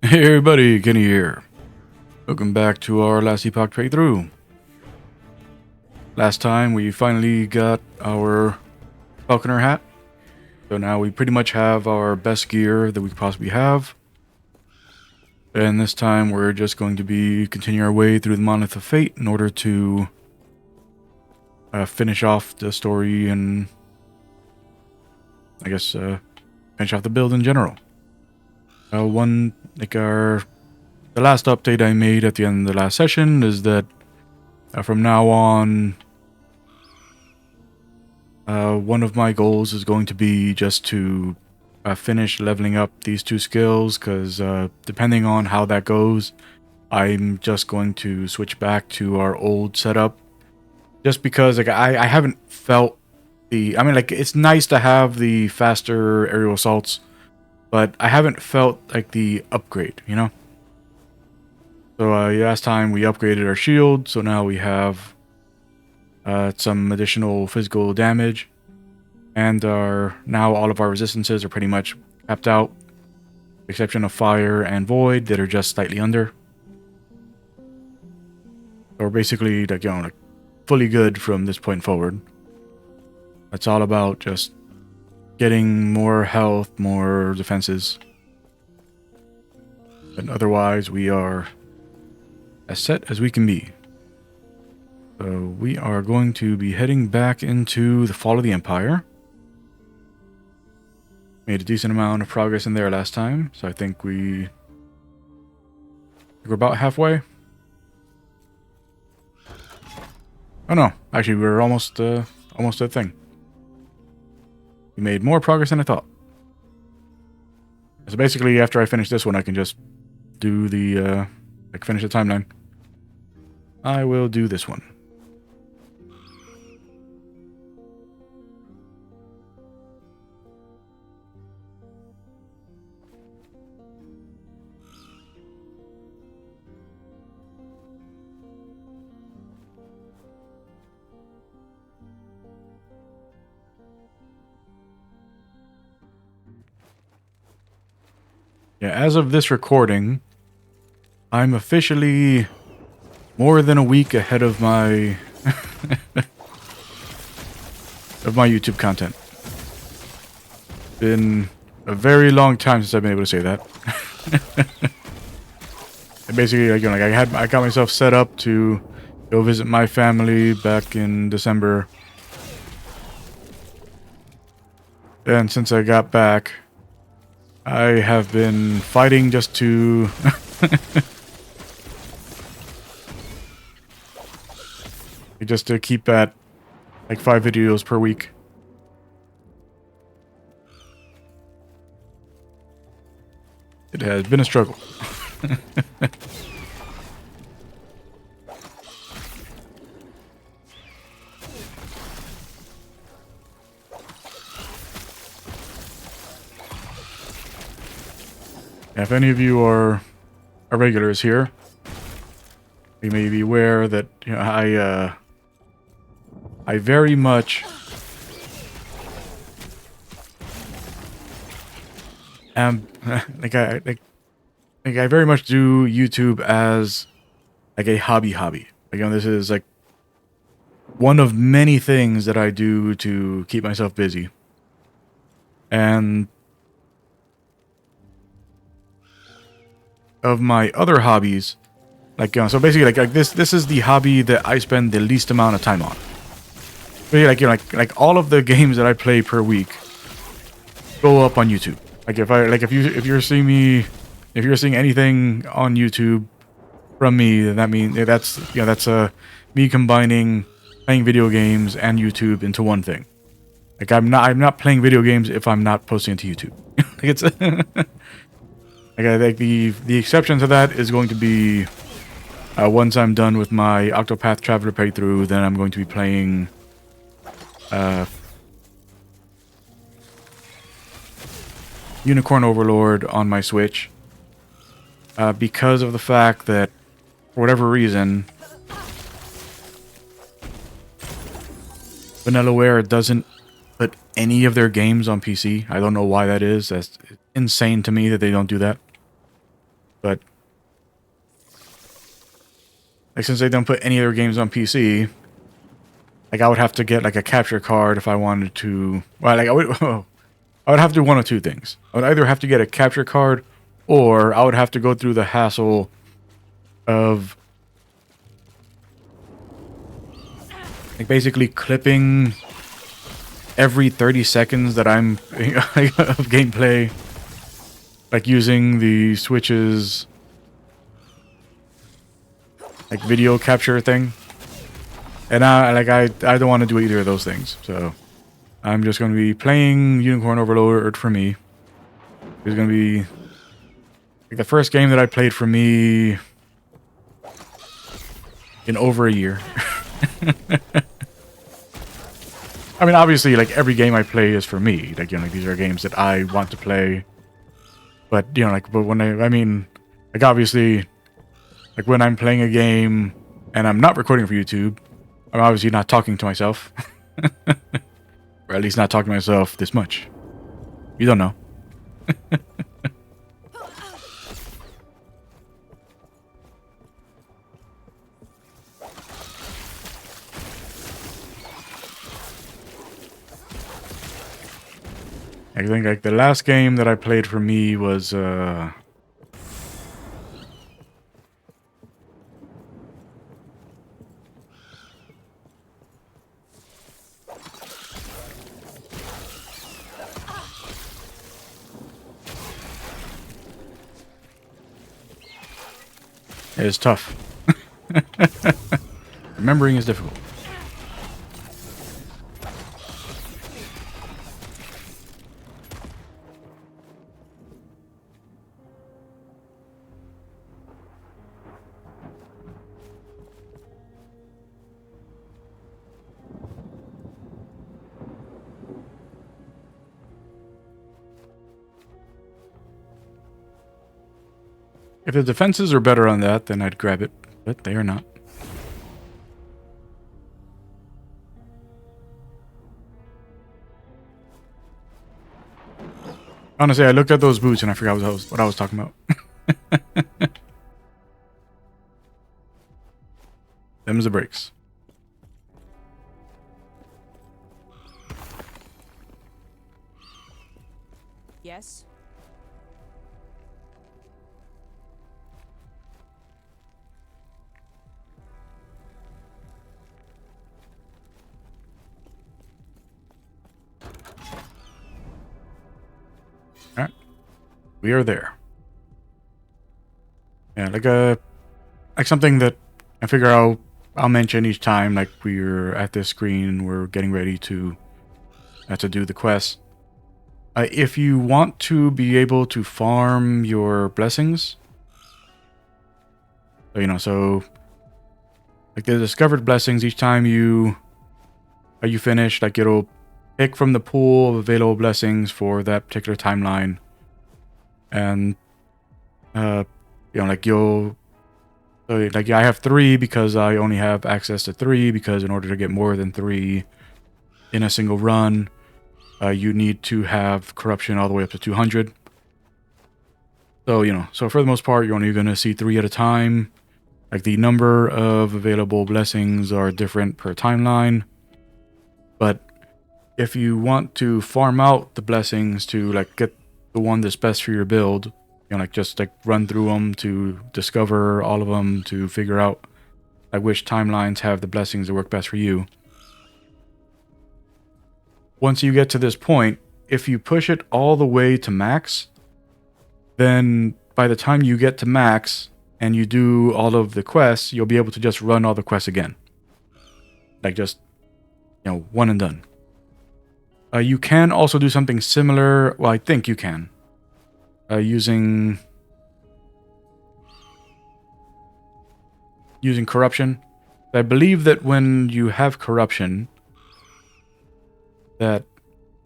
Hey everybody, Kenny here. Welcome back to our last Epoch playthrough. Last time we finally got our Falconer hat. So now we pretty much have our best gear that we could possibly have. And this time we're just going to be continuing our way through the Monolith of Fate in order to finish off the story and I guess finish off the build in general. The last update I made at the end of the last session is that from now on, one of my goals is going to be just to finish leveling up these two skills, because depending on how that goes, I'm just going to switch back to our old setup. Just because I haven't felt I mean, it's nice to have the faster aerial assaults, but I haven't felt like the upgrade, you know? So last time we upgraded our shield, so now we have some additional physical damage, and now all of our resistances are pretty much capped out, with the exception of fire and void that are just slightly under. So we're basically like fully good from this point forward. It's all about just getting more health, more defenses, and otherwise we are as set as we can be. So we are going to be heading back into the Fall of the Empire. Made a decent amount of progress in there last time, so I think we're about halfway. Oh no, actually we're almost at the thing. We made more progress than I thought. So basically, after I finish this one, I can just do the finish the timeline. I will do this one. Yeah, as of this recording, I'm officially more than a week ahead of my YouTube content. Been a very long time since I've been able to say that. And basically, I got myself set up to go visit my family back in December, and since I got back, I have been fighting just to just to keep at like 5 videos per week. It has been a struggle. If any of you are regulars here, you may be aware that I very much am I very much do YouTube as like a hobby. This is like one of many things that I do to keep myself busy. And of my other hobbies, so basically this is the hobby that I spend the least amount of time on. Like all of the games that I play per week go up on YouTube. If you're seeing anything on YouTube from me, then that means that's me combining playing video games and YouTube into one thing. Like I'm not playing video games if I'm not posting it to YouTube. It's I think the exception to that is going to be once I'm done with my Octopath Traveler playthrough, then I'm going to be playing Unicorn Overlord on my Switch, because of the fact that, for whatever reason, Vanillaware doesn't put any of their games on PC. I don't know why that is. That's insane to me that they don't do that. But like, since they don't put any other games on PC, like, I would have to get like a capture card if I wanted to. Well, like, I would have to do one of two things. I would either have to get a capture card, or I would have to go through the hassle of like basically clipping every 30 seconds that I'm of gameplay, like using the Switch's like video capture thing. And I don't want to do either of those things, so I'm just going to be playing Unicorn Overlord for me. It's going to be like the first game that I played for me in over a year. I mean, obviously, like, every game I play is for me. Like, you know, like, these are games that I want to play. But, you know, like, but when I mean, like, obviously, like, when I'm playing a game and I'm not recording for YouTube, I'm obviously not talking to myself. Or at least not talking to myself this much. You don't know. I think like the last game that I played for me was it's tough. Remembering is difficult. If the defenses are better on that, then I'd grab it, but they are not. Honestly, I looked at those boots and I forgot what I was talking about. Them's the breaks. Yes. Alright. We are there. Yeah, like something that I figure I'll mention each time, like we're at this screen and we're getting ready to do the quest. If you want to be able to farm your blessings, so like the discovered blessings, each time you finish, like it'll pick from the pool of available blessings for that particular timeline, and like I have 3 because I only have access to 3, because in order to get more than 3 in a single run, you need to have corruption all the way up to 200. So so for the most part, you're only going to see 3 at a time. Like the number of available blessings are different per timeline, but if you want to farm out the blessings to like get the one that's best for your build, like just like run through them to discover all of them to figure out like which timelines have the blessings that work best for you. Once you get to this point, if you push it all the way to max, then by the time you get to max and you do all of the quests, you'll be able to just run all the quests again. Like just, one and done. You can also do something similar. Well, I think you can. Using corruption. I believe that when you have corruption, that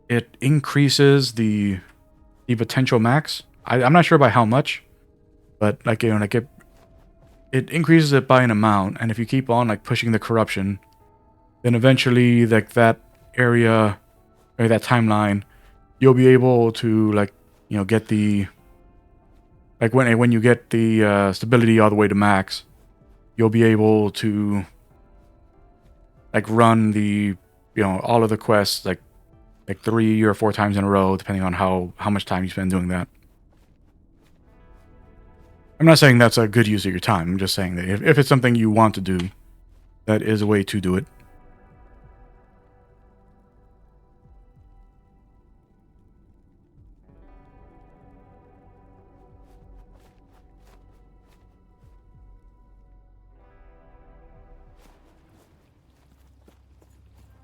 it increases the potential max. I'm not sure by how much, but like it increases it by an amount, and if you keep on like pushing the corruption, then eventually like that area or that timeline, you'll be able to like get the like when you get the stability all the way to max, you'll be able to like run the all of the quests like 3 or 4 times in a row, depending on how much time you spend doing that. I'm not saying that's a good use of your time. I'm just saying that if it's something you want to do, that is a way to do it.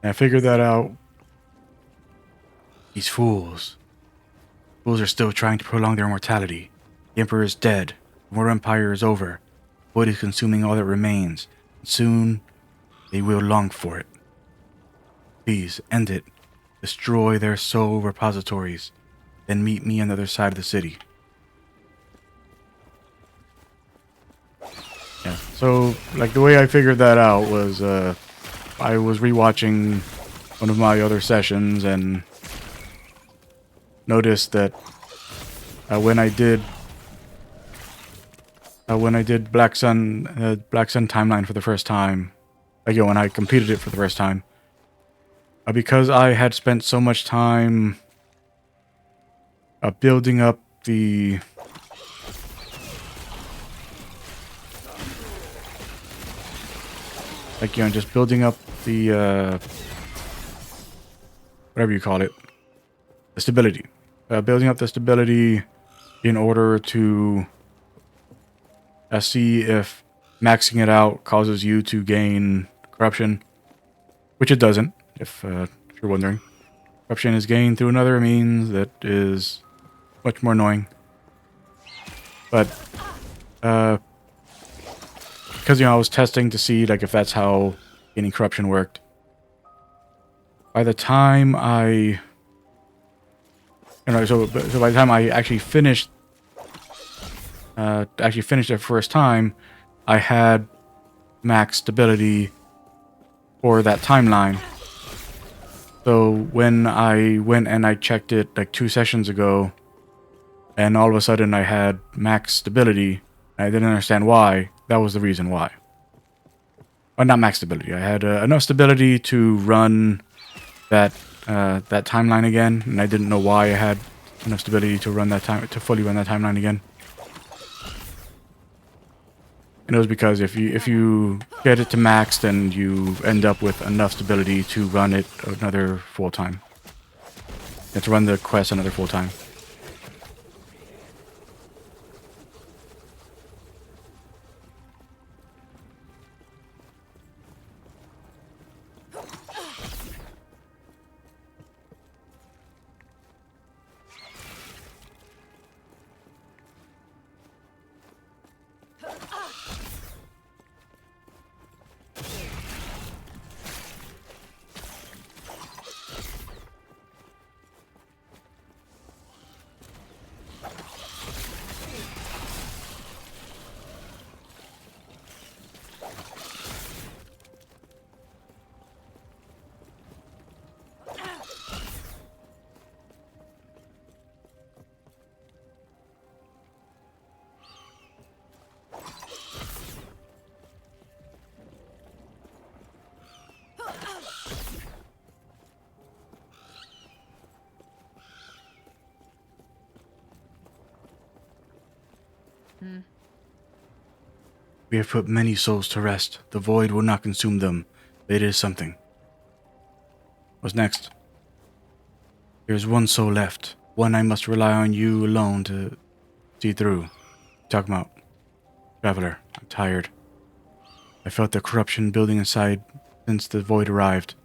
And I figured that out. These fools. Fools are still trying to prolong their immortality. The Emperor is dead. The War Empire is over. Void is consuming all that remains. And soon, they will long for it. Please, end it. Destroy their soul repositories. Then meet me on the other side of the city. Yeah, so, like, the way I figured that out was, I was rewatching one of my other sessions and noticed that when I did Black Sun timeline for the first time, like when I completed it for the first time, because I had spent so much time building up the just building up the whatever you call it, the stability. Building up the stability in order to see if maxing it out causes you to gain corruption, which it doesn't, if you're wondering. Corruption is gained through another means that is much more annoying. But, because, I was testing to see, like, if that's how gaining corruption worked. By the time so by the time I actually finished it first time, I had max stability for that timeline. So when I went and I checked it like 2 sessions ago, and all of a sudden I had max stability, I didn't understand why. That was the reason why. Well, not max stability. I had enough stability to run that timeline again, and I didn't know why I had enough stability to fully run that timeline again. And it was because if you get it to max, then you end up with enough stability to run it another full time. And to run the quest another full time. We have put many souls to rest. The void will not consume them. It is something. What's next? There's one soul left. One I must rely on you alone to see through. Talk about. Traveler, I'm tired. I felt the corruption building inside since the void arrived.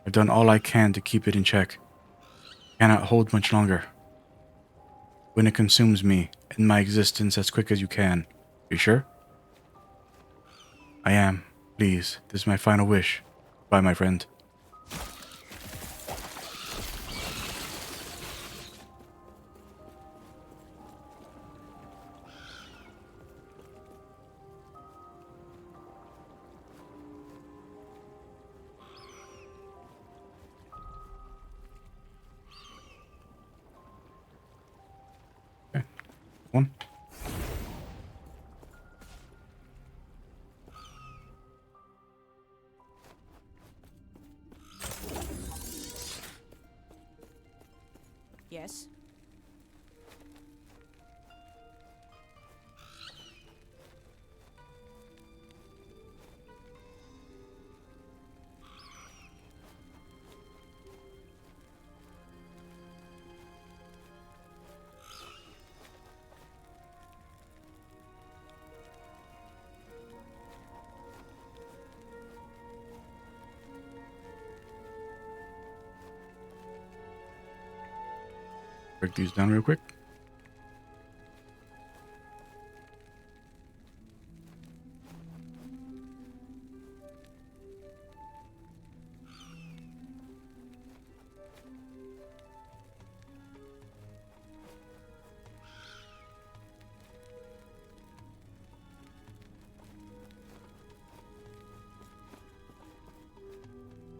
I've done all I can to keep it in check. Cannot hold much longer. When it consumes me, end my existence as quick as you can. You sure? I am. Please, this is my final wish. Bye, my friend. Okay. One. guess. Break these down real quick.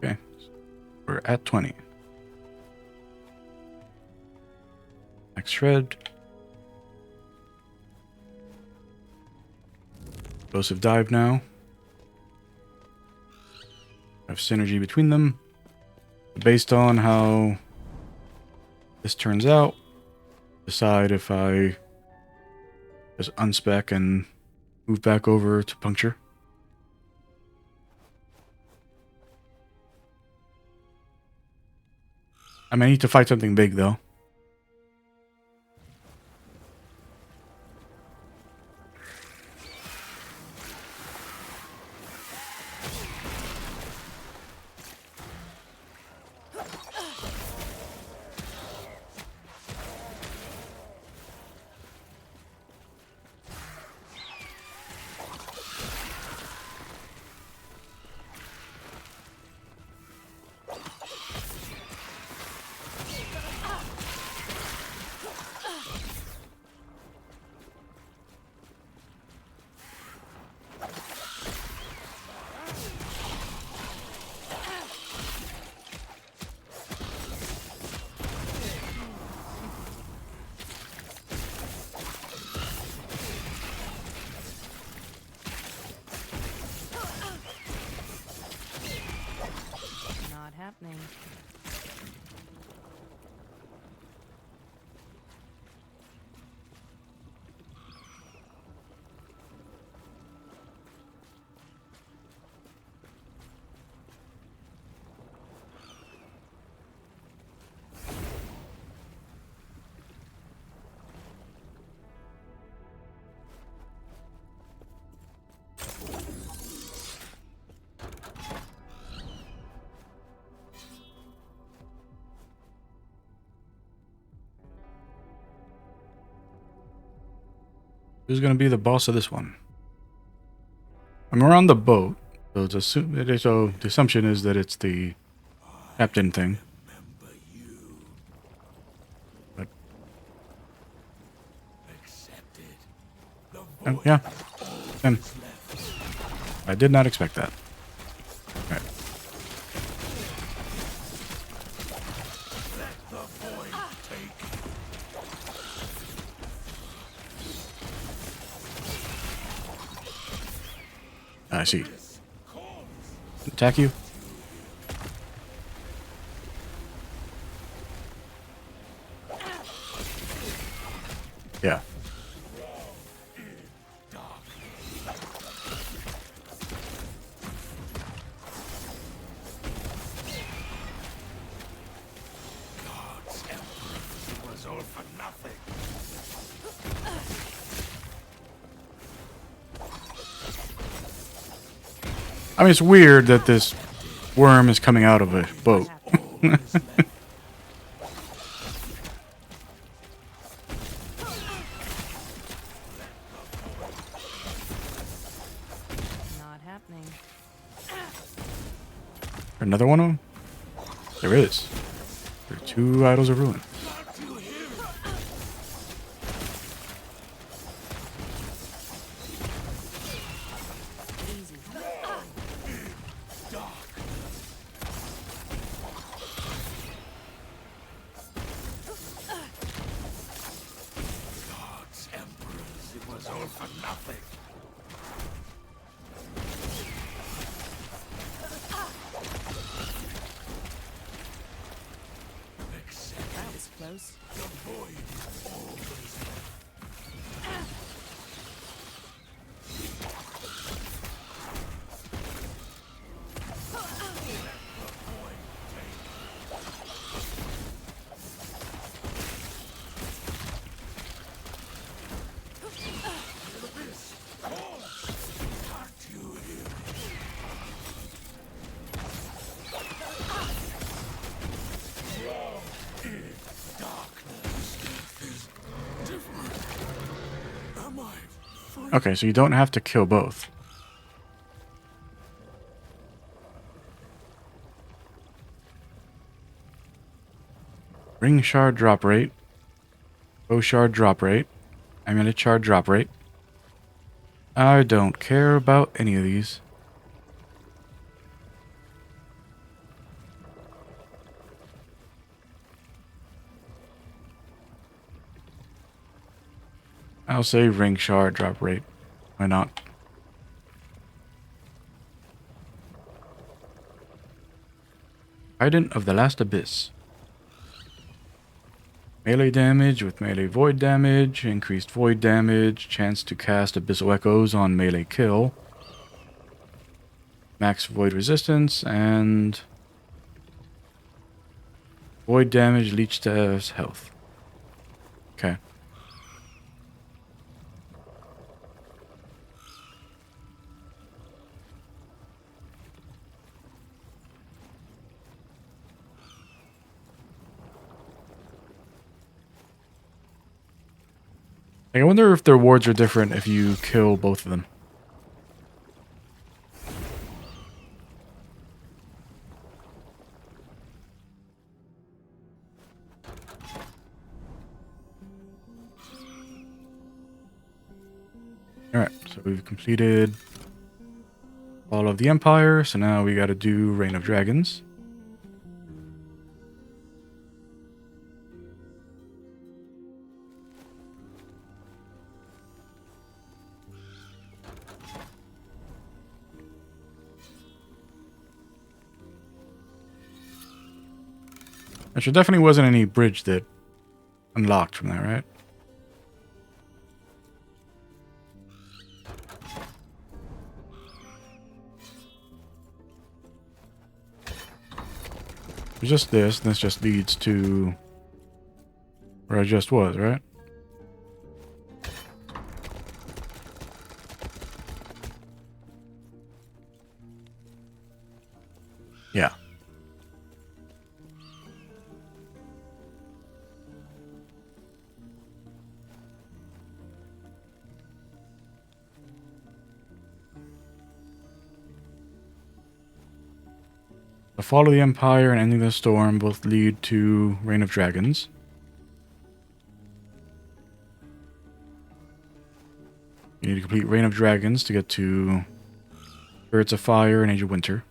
Okay, we're at 20. Next shred. Explosive dive now. Have synergy between them. Based on how this turns out, decide if I just unspec and move back over to puncture. I may need to fight something big though. Not happening. Who's going to be the boss of this one? I'm around the boat, so so the assumption is that it's the captain thing. But yeah, and I did not expect that. All right. I see. Attack you. Yeah. I mean, it's weird that this worm is coming out of a boat. Not happening. Another one of them? There is. There are 2 Idols of Ruin. Easy. God's emperors, it was all for nothing. That was close. Okay, so you don't have to kill both. Ring shard drop rate. Bow shard drop rate. Amulet shard drop rate. I don't care about any of these. I'll say ring shard drop rate. Why not? Trident of the Last Abyss. Melee damage with melee void damage, increased void damage, chance to cast abyssal echoes on melee kill, max void resistance, and void damage leech to health. Okay. I wonder if their wards are different if you kill both of them. Alright, so we've completed all of the Empire, so now we gotta do Reign of Dragons. There definitely wasn't any bridge that unlocked from that, right? It's just this, and this just leads to where I just was, right? Yeah. The Fall of the Empire and Ending the Storm both lead to Reign of Dragons. You need to complete Reign of Dragons to get to Spirits of Fire and Age of Winter.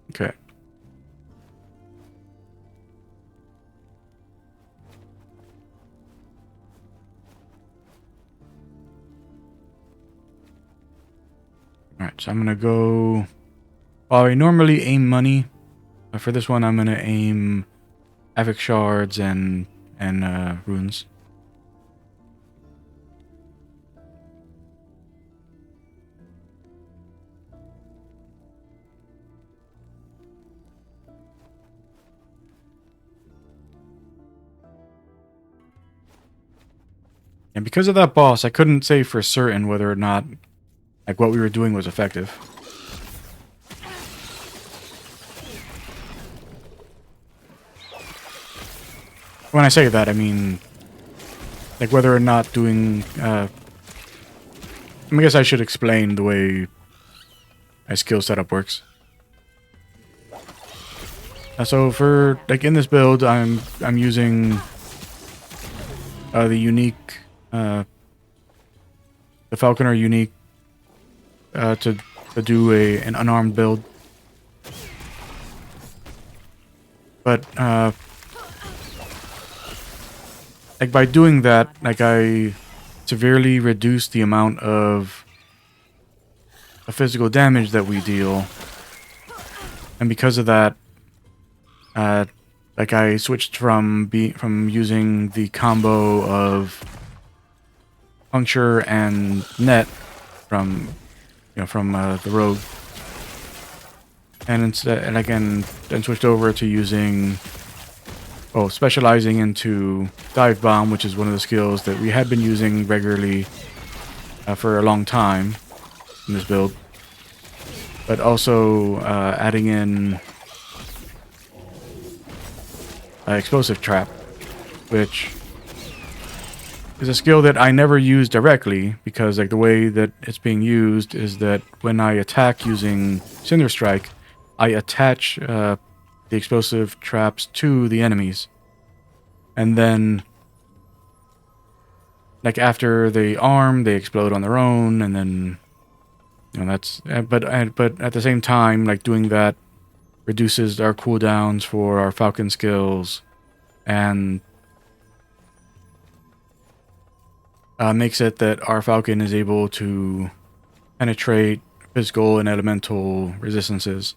Okay. Alright, so I'm gonna go... Well, I normally aim money. But for this one, I'm gonna aim Havoc Shards and runes. And because of that boss, I couldn't say for certain whether or not like what we were doing was effective. When I say that, I mean like whether or not doing I guess I should explain the way my skill setup works. So for like in this build, I'm using the unique the Falconer unique to do an unarmed build. But like by doing that, like I severely reduced the amount of physical damage that we deal. And because of that, like I switched from using the combo of puncture and net from the rogue, and instead and again then switched over to using specializing into dive bomb, which is one of the skills that we had been using regularly for a long time in this build, but also adding in explosive trap, which is a skill that I never use directly, because like the way that it's being used is that when I attack using Cinder Strike, I attach the explosive traps to the enemies, and then like after they arm, they explode on their own, and then that's but at the same time, like doing that reduces our cooldowns for our Falcon skills, and makes it that our Falcon is able to penetrate physical and elemental resistances.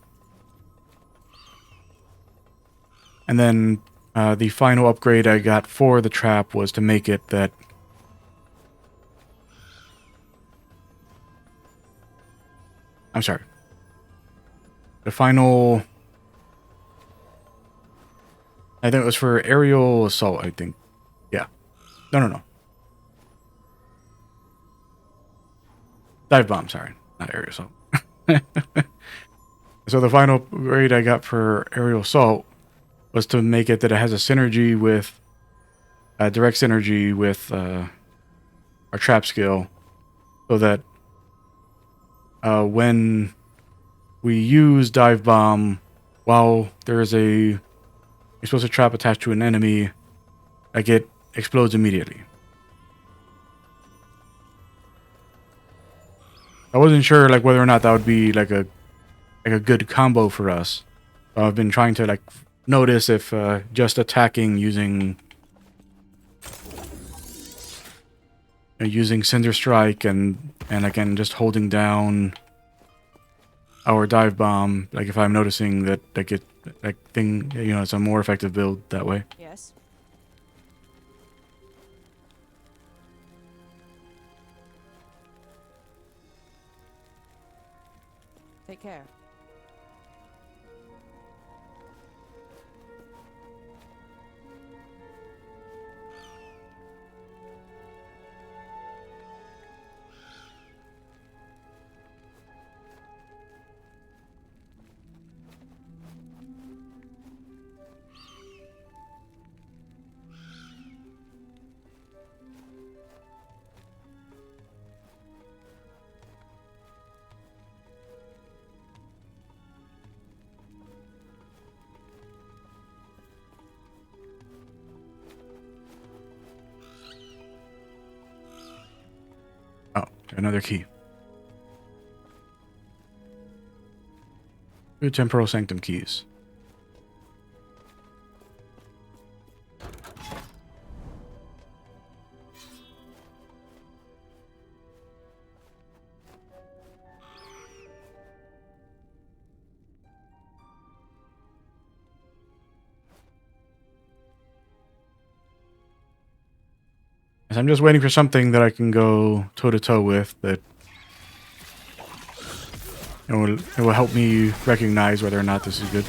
And then the final upgrade I got for the trap was to make it that I'm sorry. The final, I think it was for aerial assault, I think. Yeah. No. Dive bomb, sorry. Not aerial assault. So the final upgrade I got for aerial assault was to make it that it has a synergy with, direct synergy with our trap skill, so that when we use dive bomb while there is a explosive trap attached to an enemy, like it explodes immediately. I wasn't sure like whether or not that would be like a good combo for us. I've been trying to like notice if just attacking using Cinder Strike and again just holding down our dive bomb, like if I'm noticing that it's a more effective build that way. Yes. Take care. Oh, another key. 2 Temporal Sanctum keys. I'm just waiting for something that I can go toe-to-toe with that it will help me recognize whether or not this is good.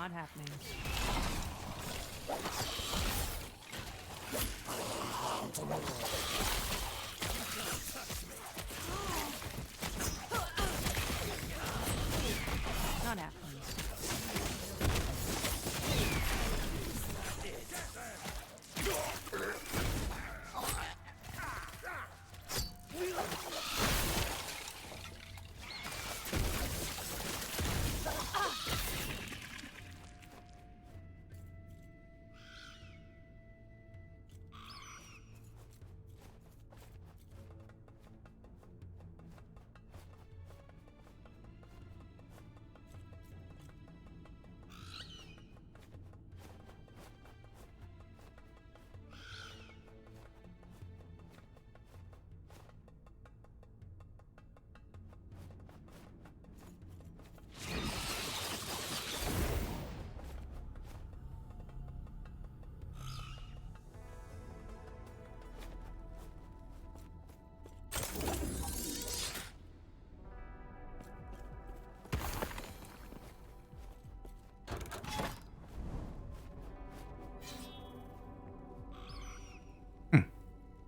Not happening. Not happening.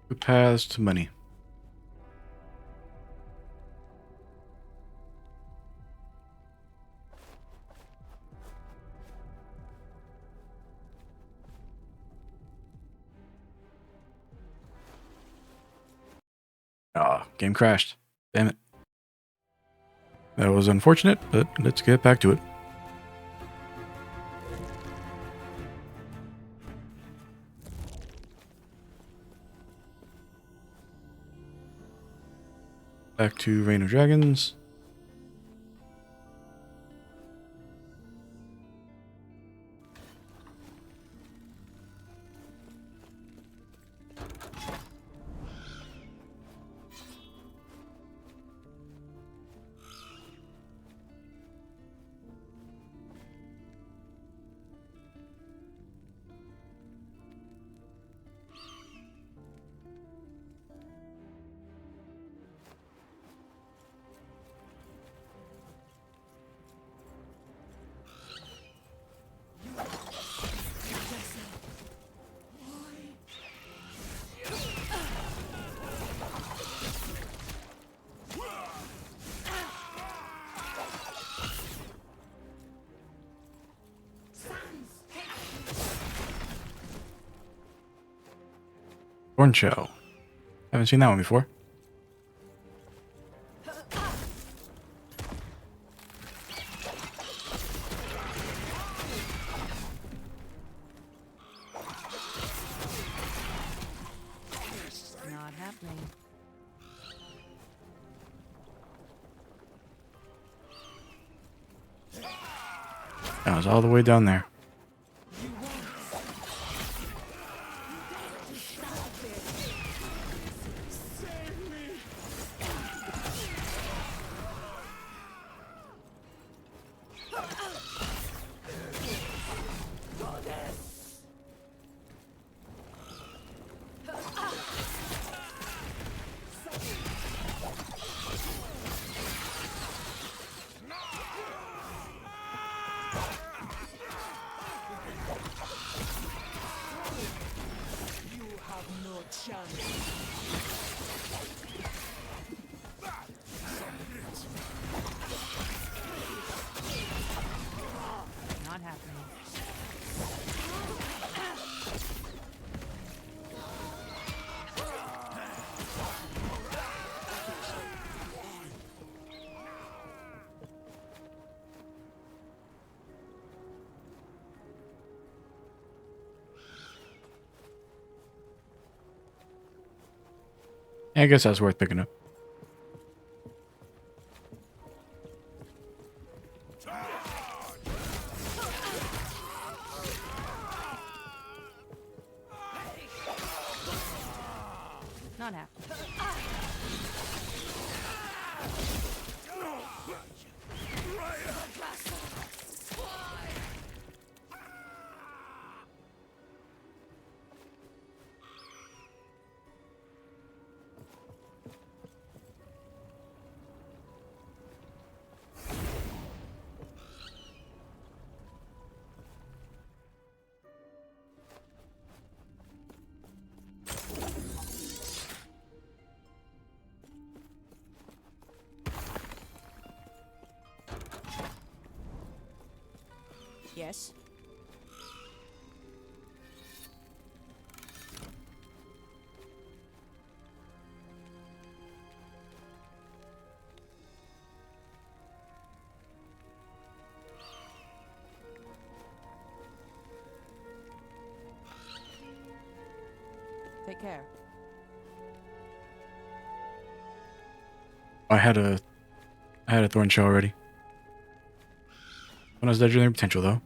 Two paths to money. Ah, game crashed. Damn it. That was unfortunate, but let's get back to it. Back to Reign of Dragons. Thorn Shell. Haven't seen that one before. Not happening. That was all the way down there. Not happening. I guess that's worth picking up. Not happening. Yes. Take care. I had a thorn shell already. One has legendary potential though.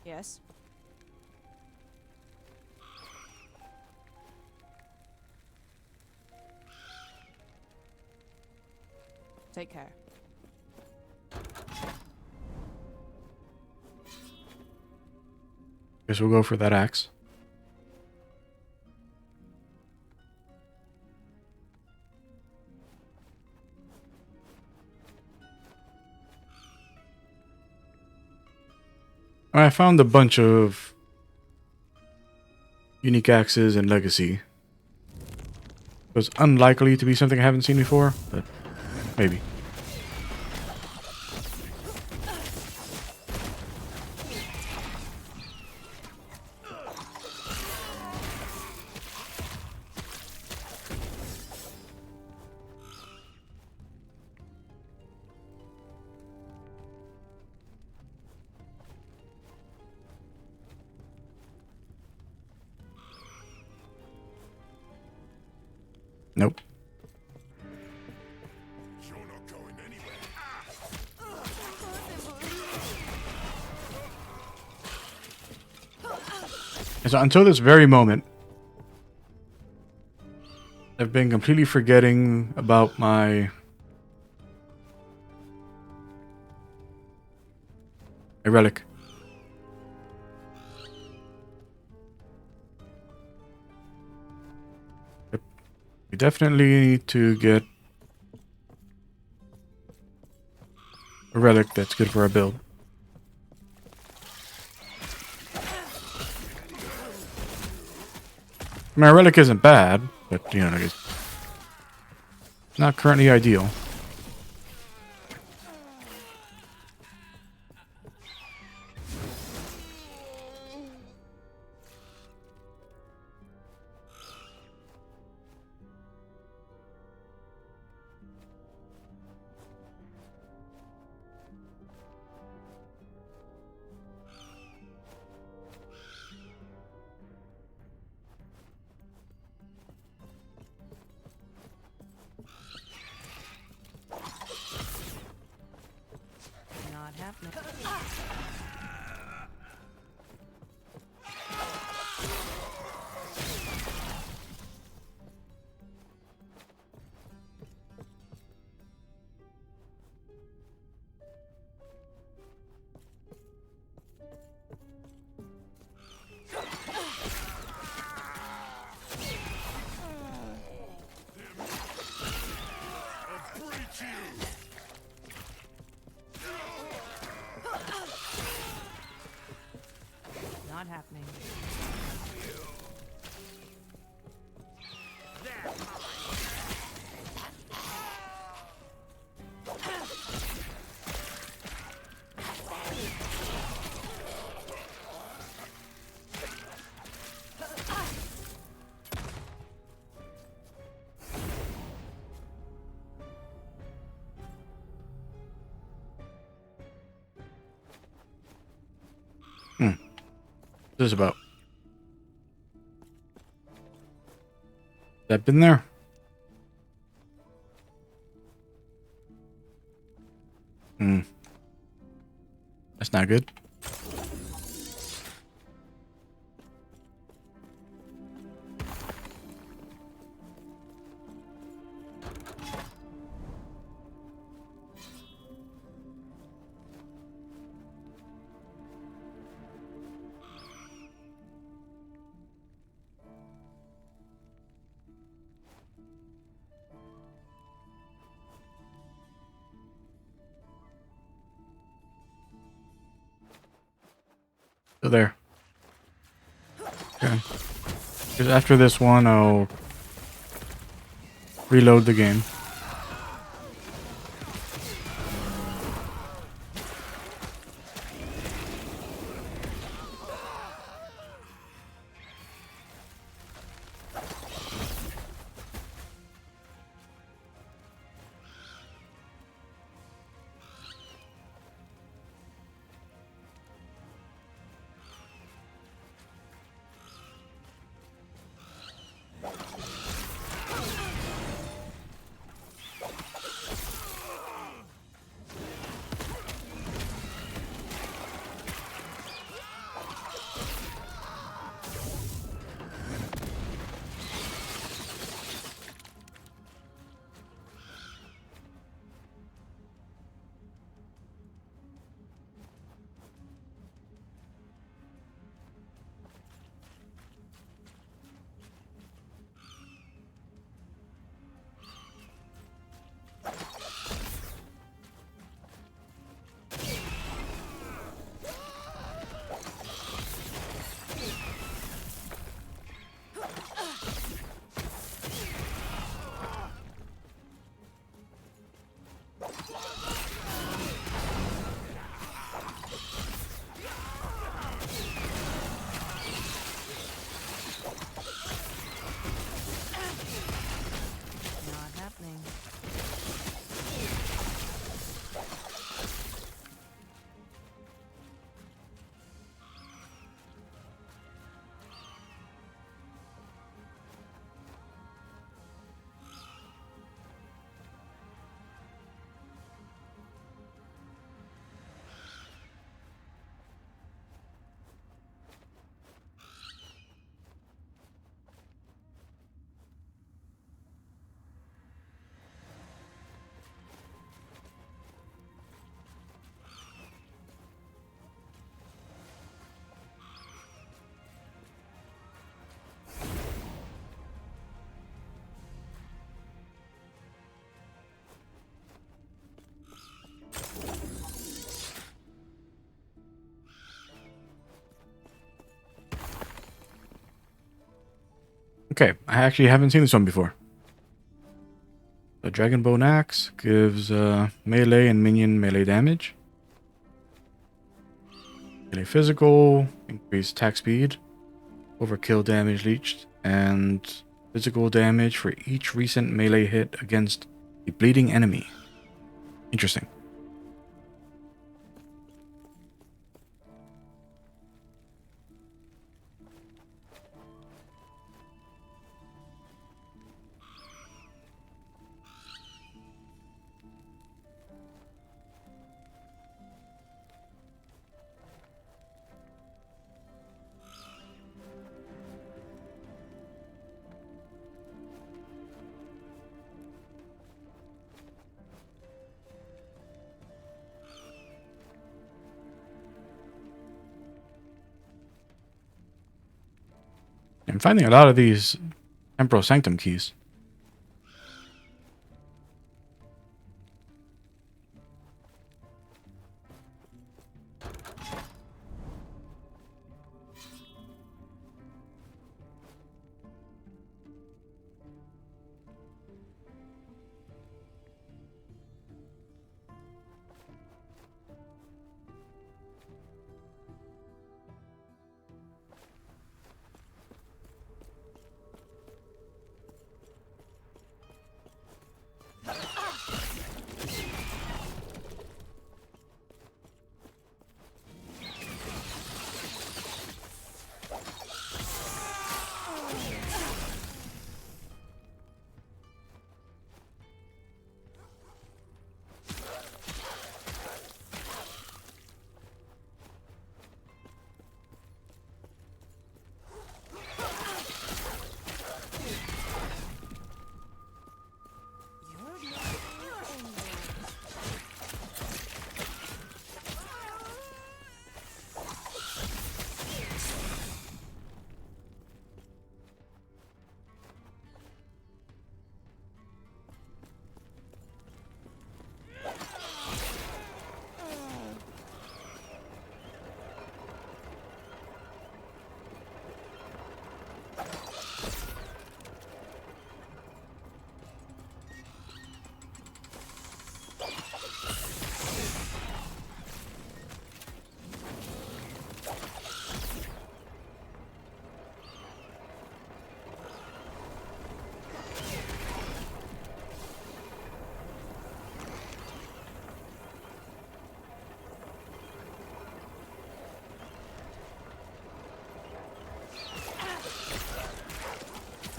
Yes. Take care. Guess we'll go for that axe. I found a bunch of unique axes in Legacy. It was unlikely to be something I haven't seen before, but maybe. Nope. You're not going anywhere. And so until this very moment, I've been completely forgetting about my relic. Yep. We definitely need to get a relic that's good for our build. My relic isn't bad, but you know, it's not currently ideal. Not happening. Not happening. This is about Step in there. That's not good. So there. Okay. Because after this one, I'll reload the game. Not happening. Okay, I actually haven't seen this one before. The Dragon Bone Axe gives melee and minion melee damage. Melee physical, increased attack speed, overkill damage leached, and physical damage for each recent melee hit against a bleeding enemy. Interesting. I'm finding a lot of these Temporal Sanctum keys.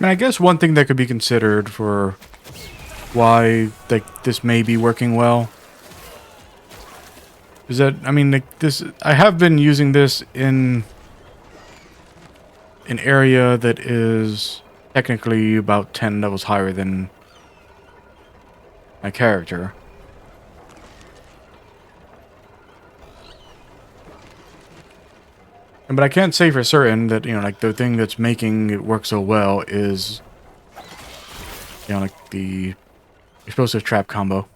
mean, I guess one thing that could be considered for why like this may be working well is that, I mean, like this, I have been using this in an area that is technically about 10 levels higher than my character. But I can't say for certain that, you know, like the thing that's making it work so well is, you know, like the explosive trap combo.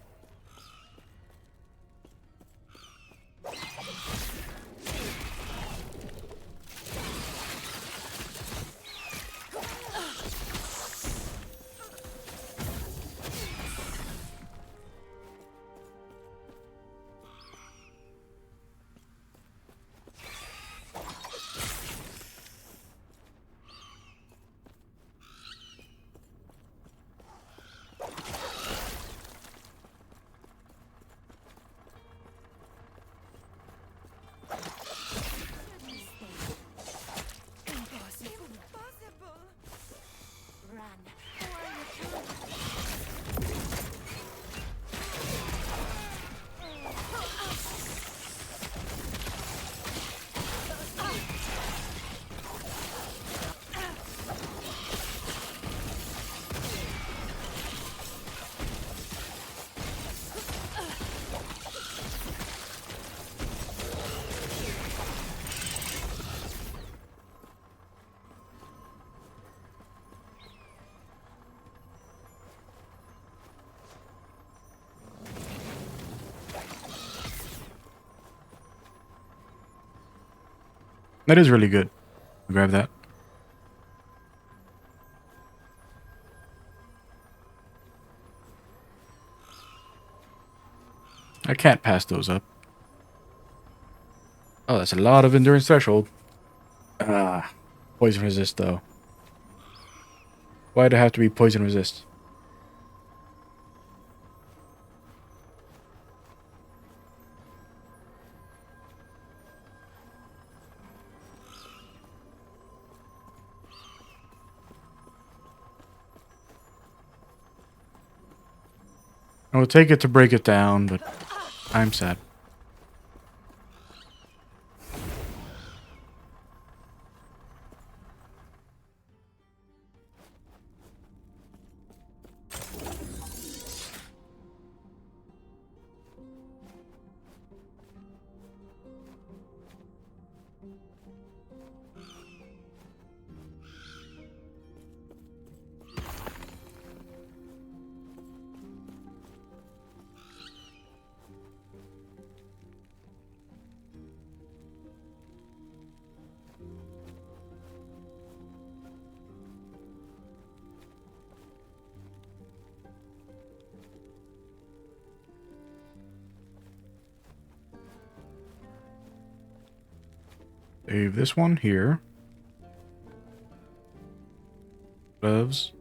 That is really good. I'll grab that. I can't pass those up. Oh, that's a lot of endurance threshold. Ah, poison resist though. Why'd it have to be poison resist? I will take it to break it down, but I'm sad. Save this one here. Gloves.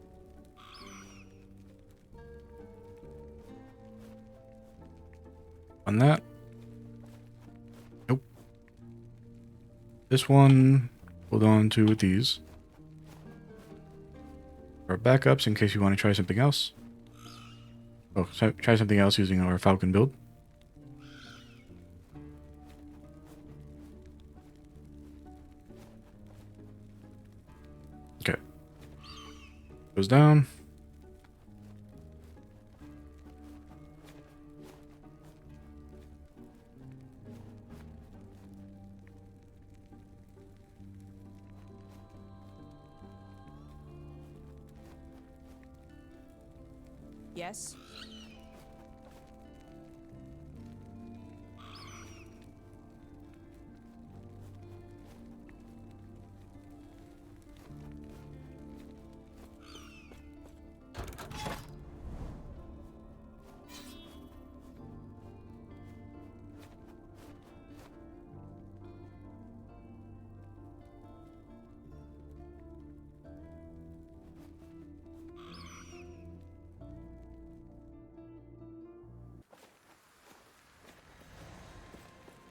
On that. Nope. This one, hold on to with these. Our backups in case you want to try something else. Oh, so try something else using our Falcon build. Okay. Goes down. Yes?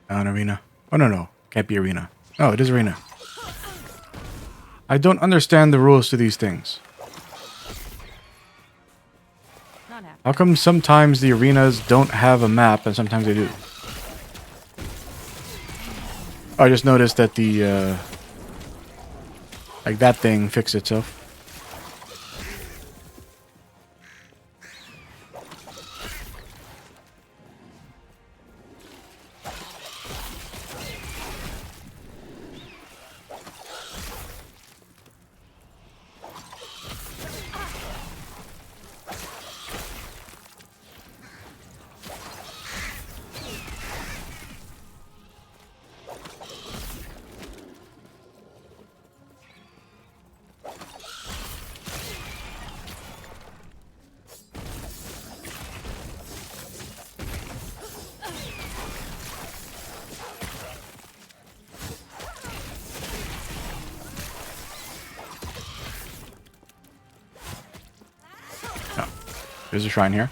Down arena. Oh, no. Can't be arena. Oh, it is arena. I don't understand the rules to these things. How come sometimes the arenas don't have a map and sometimes they do? I just noticed that the like that thing fixed itself. There's a shrine here.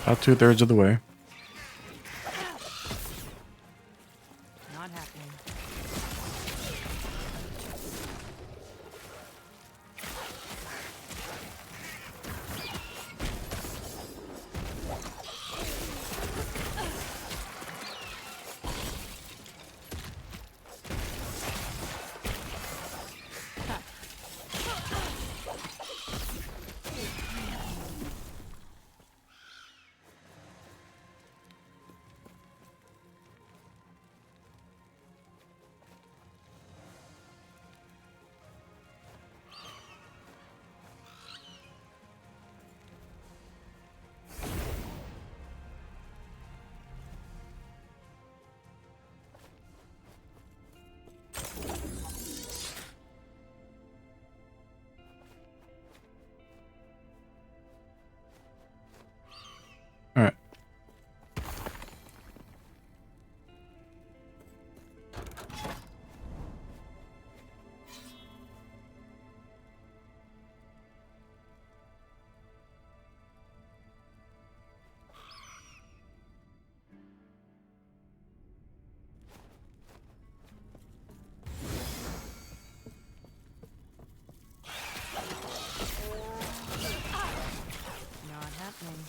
About 2/3 of the way. Not happening. All right. Not happening.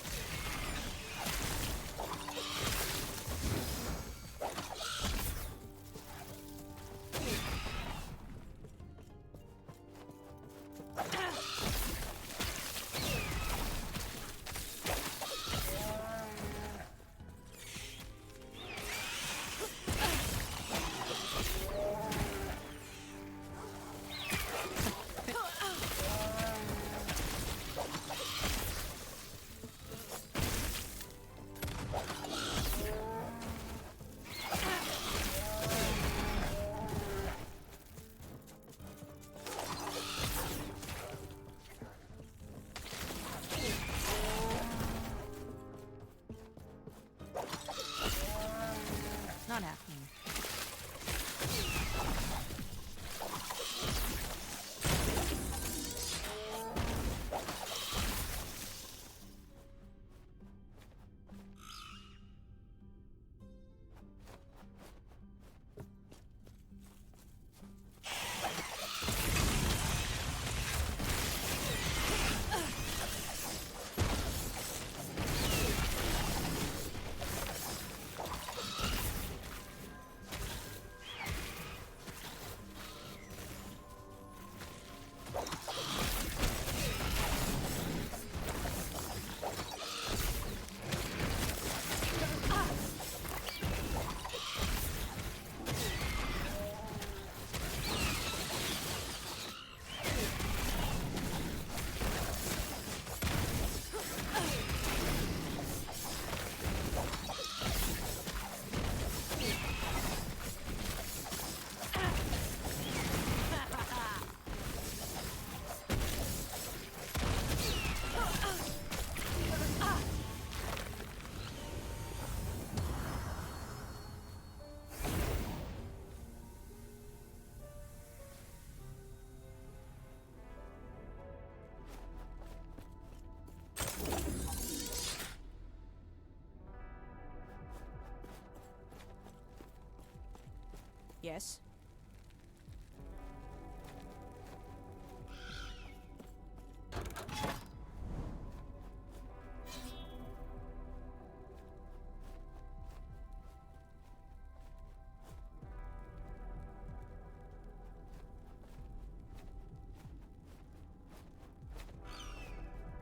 Yes.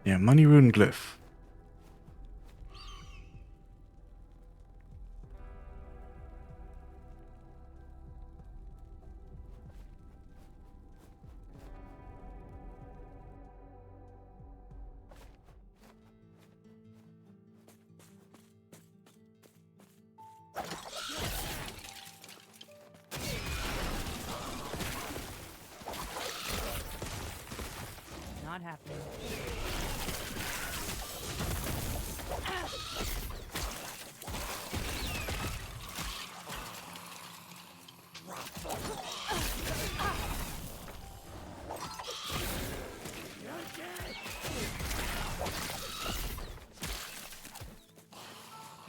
Yeah, money rune glyph. Not happening.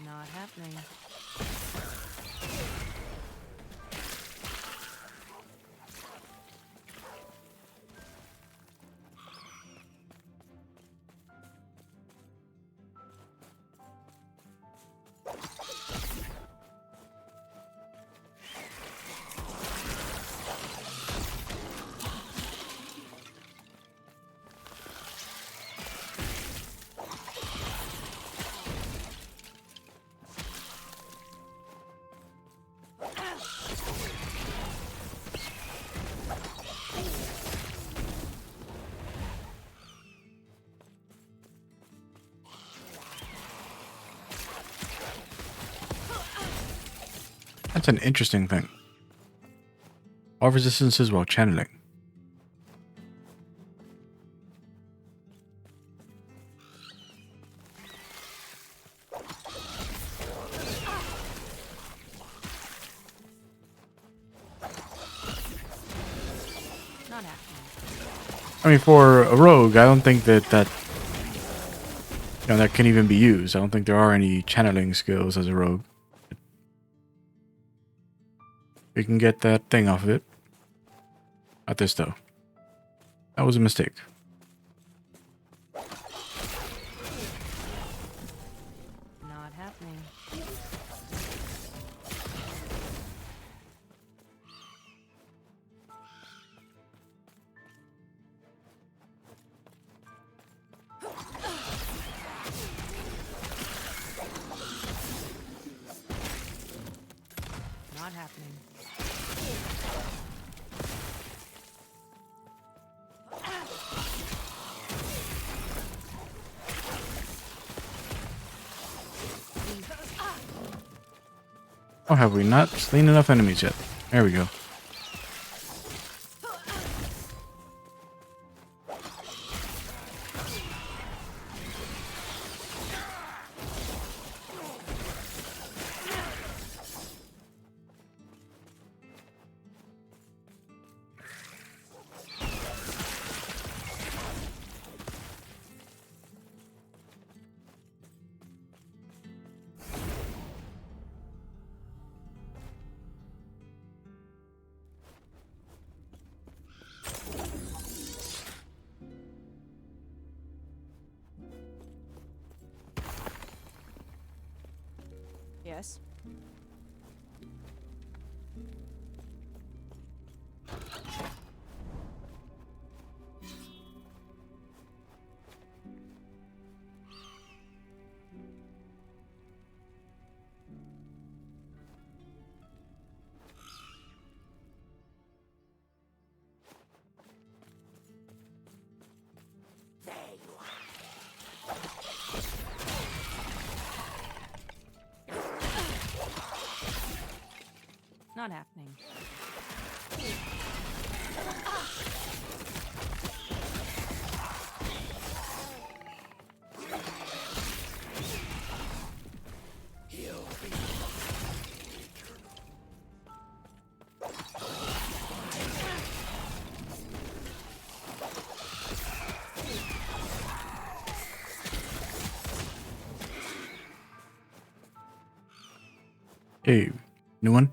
Not happening. That's an interesting thing. All resistances while channeling. Not happening. I mean, for a rogue, I don't think that that can even be used. I don't think there are any channeling skills as a rogue. We can get that thing off of it. Not this though. That was a mistake. Not happening. Not happening. Oh, have we not slain enough enemies yet? There we go. Yes. Not happening. Hey, new one?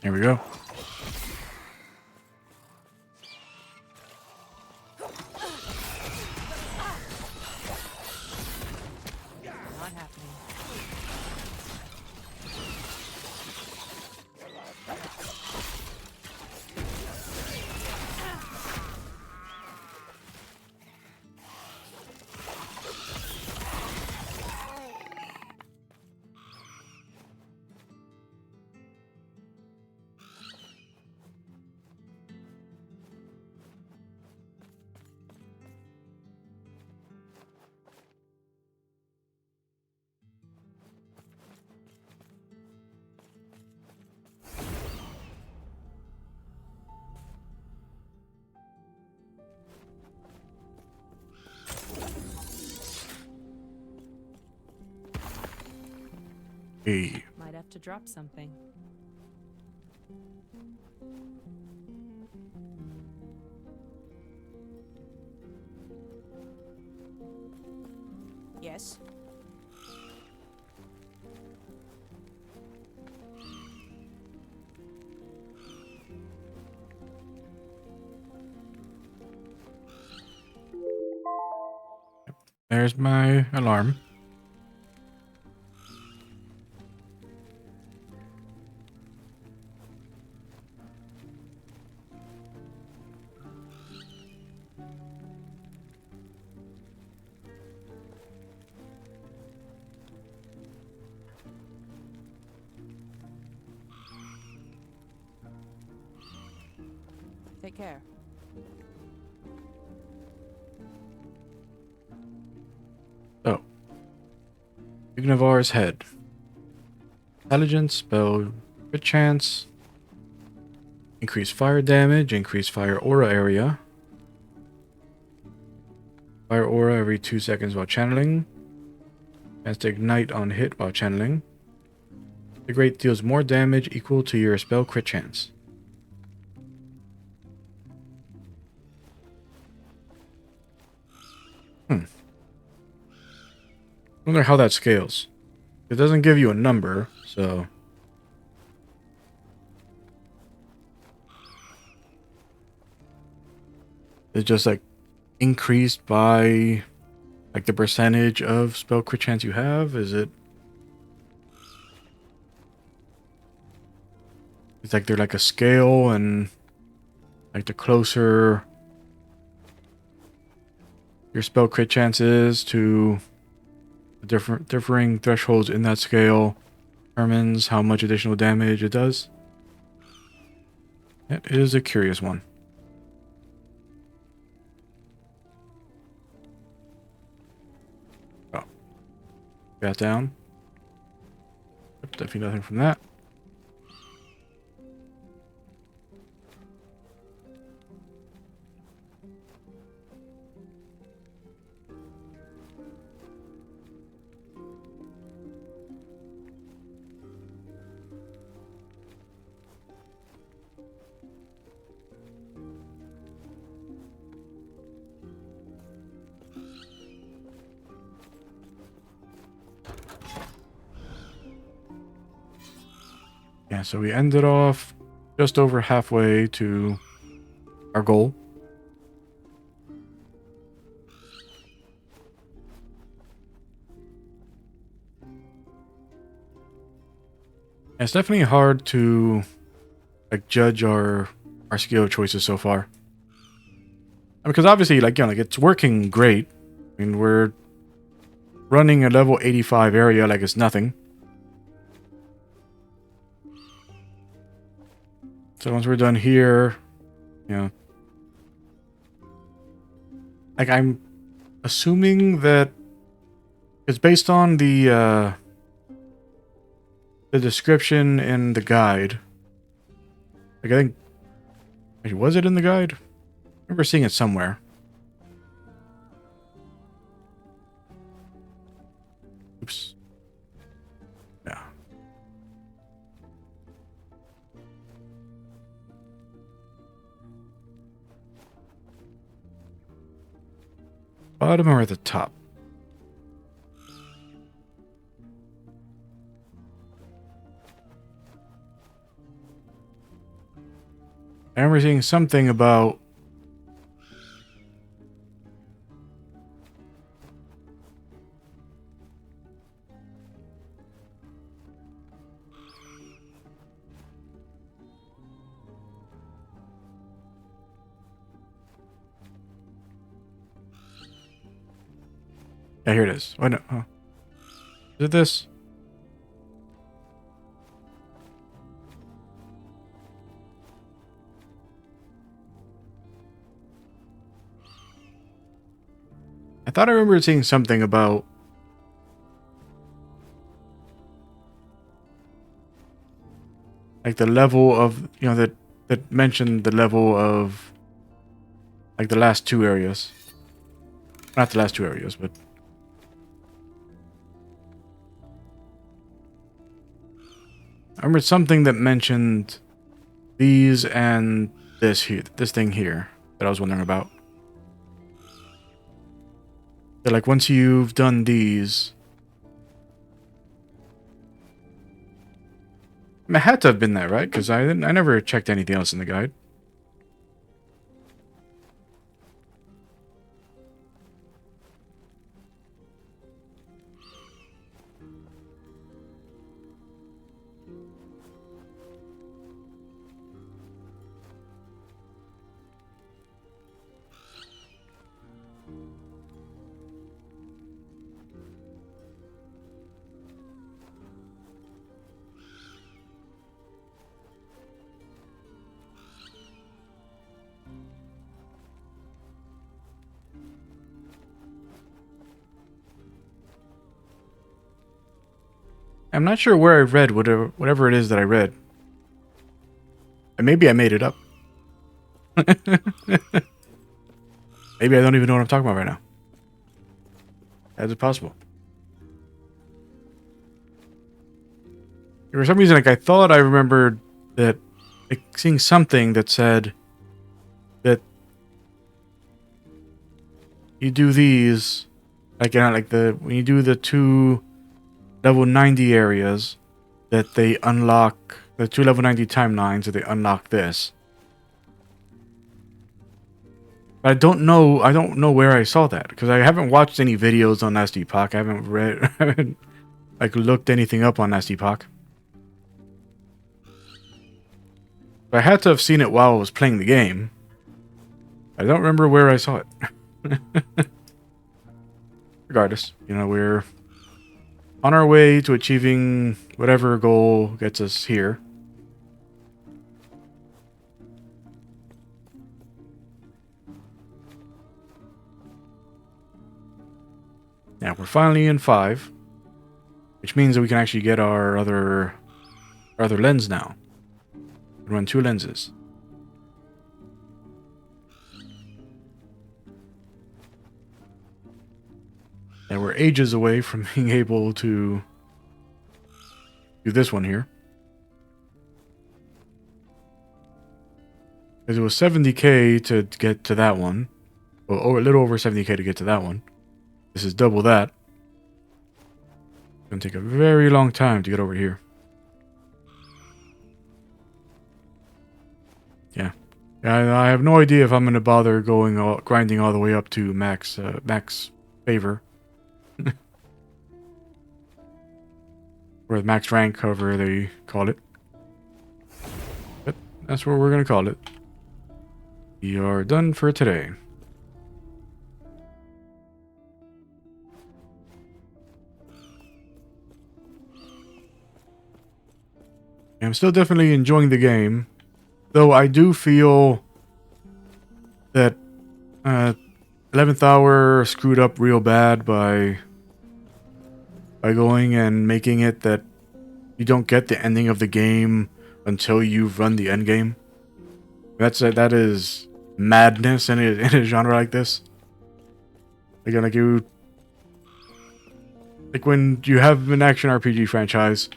Here we go. Not happening. Hey. Might have to drop something. Yes. There's my alarm. Take care. So, Ignivar's head. Intelligence, spell, crit chance, increase fire damage, increase fire aura area. Fire aura every 2 seconds while channeling. Chance to ignite on hit while channeling. The great deals more damage equal to your spell crit chance. I wonder how that scales. It doesn't give you a number, so... It's just like increased by like the percentage of spell crit chance you have? Is it... It's like they're like a scale, and like the closer your spell crit chance is to the differing thresholds in that scale determines how much additional damage it does. It is a curious one. Oh. Got down. Yep, definitely nothing from that. Yeah, so we ended off just over halfway to our goal. Yeah, it's definitely hard to like judge our skill choices so far. Because obviously, like, you know, like it's working great. I mean, we're running a level 85 area like it's nothing. So once we're done here, you know, like I'm assuming that it's based on the description in the guide. Like I think, actually, was it in the guide? I remember seeing it somewhere. Oops. Yeah. Bottom or at the top? I remember seeing something about... Yeah, here it is. Oh, no. Oh. Is it this? I thought I remember seeing something about... like the level of... you know, that mentioned the level of... like the last two areas. Not the last two areas, but... I remember something that mentioned these and this here, this thing here that I was wondering about. That like once you've done these, I mean, it had to have been that, right? Because I never checked anything else in the guide. I'm not sure where I read whatever it is that I read. And maybe I made it up. Maybe I don't even know what I'm talking about right now. That's possible. For some reason, like I thought I remembered that, like seeing something that said that you do these, like like the when you do the two level 90 areas, that they unlock the two level 90 timelines, that they unlock this. But I don't know where I saw that because I haven't watched any videos on Nasty Epoch. I haven't read, I haven't like looked anything up on Nasty Epoch. I had to have seen it while I was playing the game. I don't remember where I saw it. Regardless, you know, we're on our way to achieving whatever goal gets us here. Now we're finally in 5, which means that we can actually get our other lens now. We can run 2 lenses. And we're ages away from being able to do this one here. Because it was 70k to get to that one. Well, a little over 70k to get to that one. This is double that. It's going to take a very long time to get over here. Yeah. I have no idea if I'm going to bother grinding all the way up to max favor. Or max rank, however they call it. But that's what we're going to call it. We are done for today. I'm still definitely enjoying the game, though I do feel that 11th Hour screwed up real bad by going and making it that you don't get the ending of the game until you've run the end game. That is madness in a genre like this. Again, like when you have an action RPG franchise,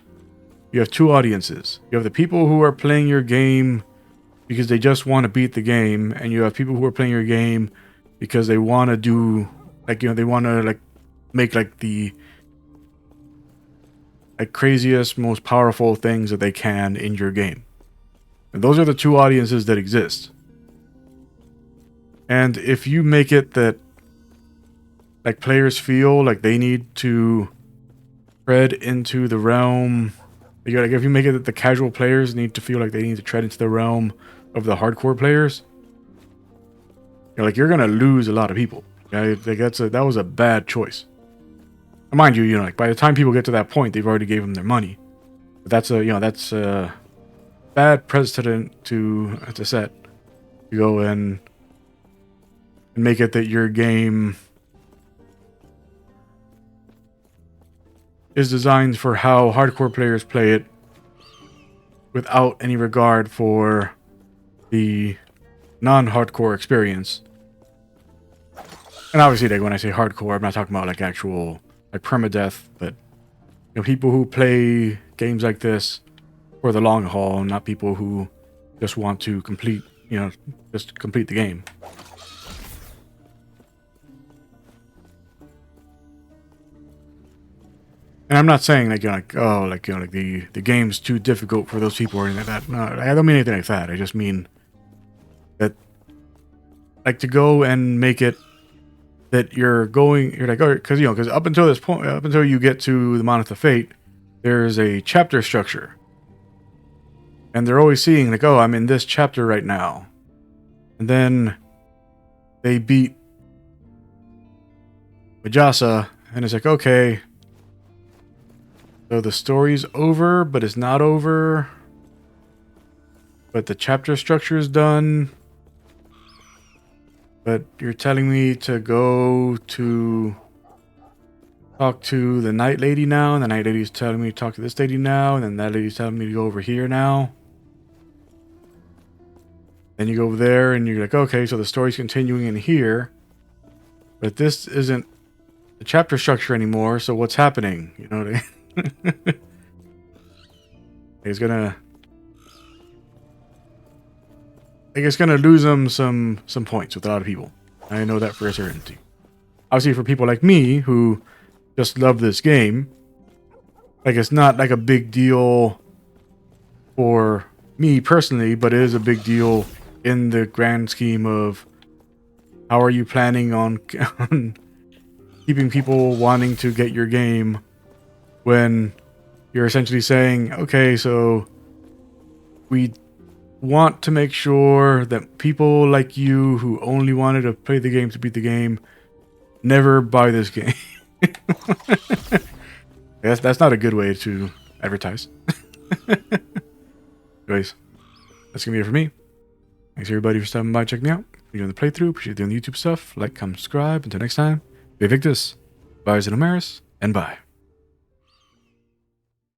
you have 2 audiences. You have the people who are playing your game because they just want to beat the game, and you have people who are playing your game because they want to do, like, you know, they want to like make like the craziest, most powerful things that they can in your game. And those are the two audiences that exist. And if you make it that like players feel like they need to tread into the realm, like if you make it that the casual players need to feel like they need to tread into the realm of the hardcore players, you're gonna lose a lot of people. Like that was a bad choice. And mind you, like by the time people get to that point, they've already gave them their money. But that's a bad precedent to set. You go and make it that your game is designed for how hardcore players play it, without any regard for the non-hardcore experience. And obviously, like when I say hardcore, I'm not talking about like actual like permadeath, but people who play games like this for the long haul, not people who just want to complete the game. And I'm not saying like the game's too difficult for those people or anything like that. No, I don't mean anything like that. I just mean that like to go and make it that you're like, oh, because up until this point, up until you get to the Monolith of Fate, there's a chapter structure, and they're always seeing like, oh, I'm in this chapter right now, and then they beat Majasa, and it's like, okay. So the story's over, but it's not over. But the chapter structure is done. But you're telling me to go to talk to the Night Lady now, and the Night Lady's telling me to talk to this lady now, and then that lady's telling me to go over here now. Then you go over there, and you're like, okay, so the story's continuing in here. But this isn't the chapter structure anymore, so what's happening? You know what I mean? It's gonna lose them some points with a lot of people. I know that for a certainty. Obviously, for people like me who just love this game, like it's not like a big deal for me personally, but it is a big deal in the grand scheme of how are you planning on keeping people wanting to get your game when you're essentially saying, okay, so we want to make sure that people like you who only wanted to play the game to beat the game never buy this game. That's not a good way to advertise. Anyways, that's gonna be it for me. Thanks everybody for stopping by, checking me out. If you're doing the playthrough, appreciate doing the YouTube stuff. Like, comment, subscribe. Until next time, be Victus, bye Zenomaris, and bye.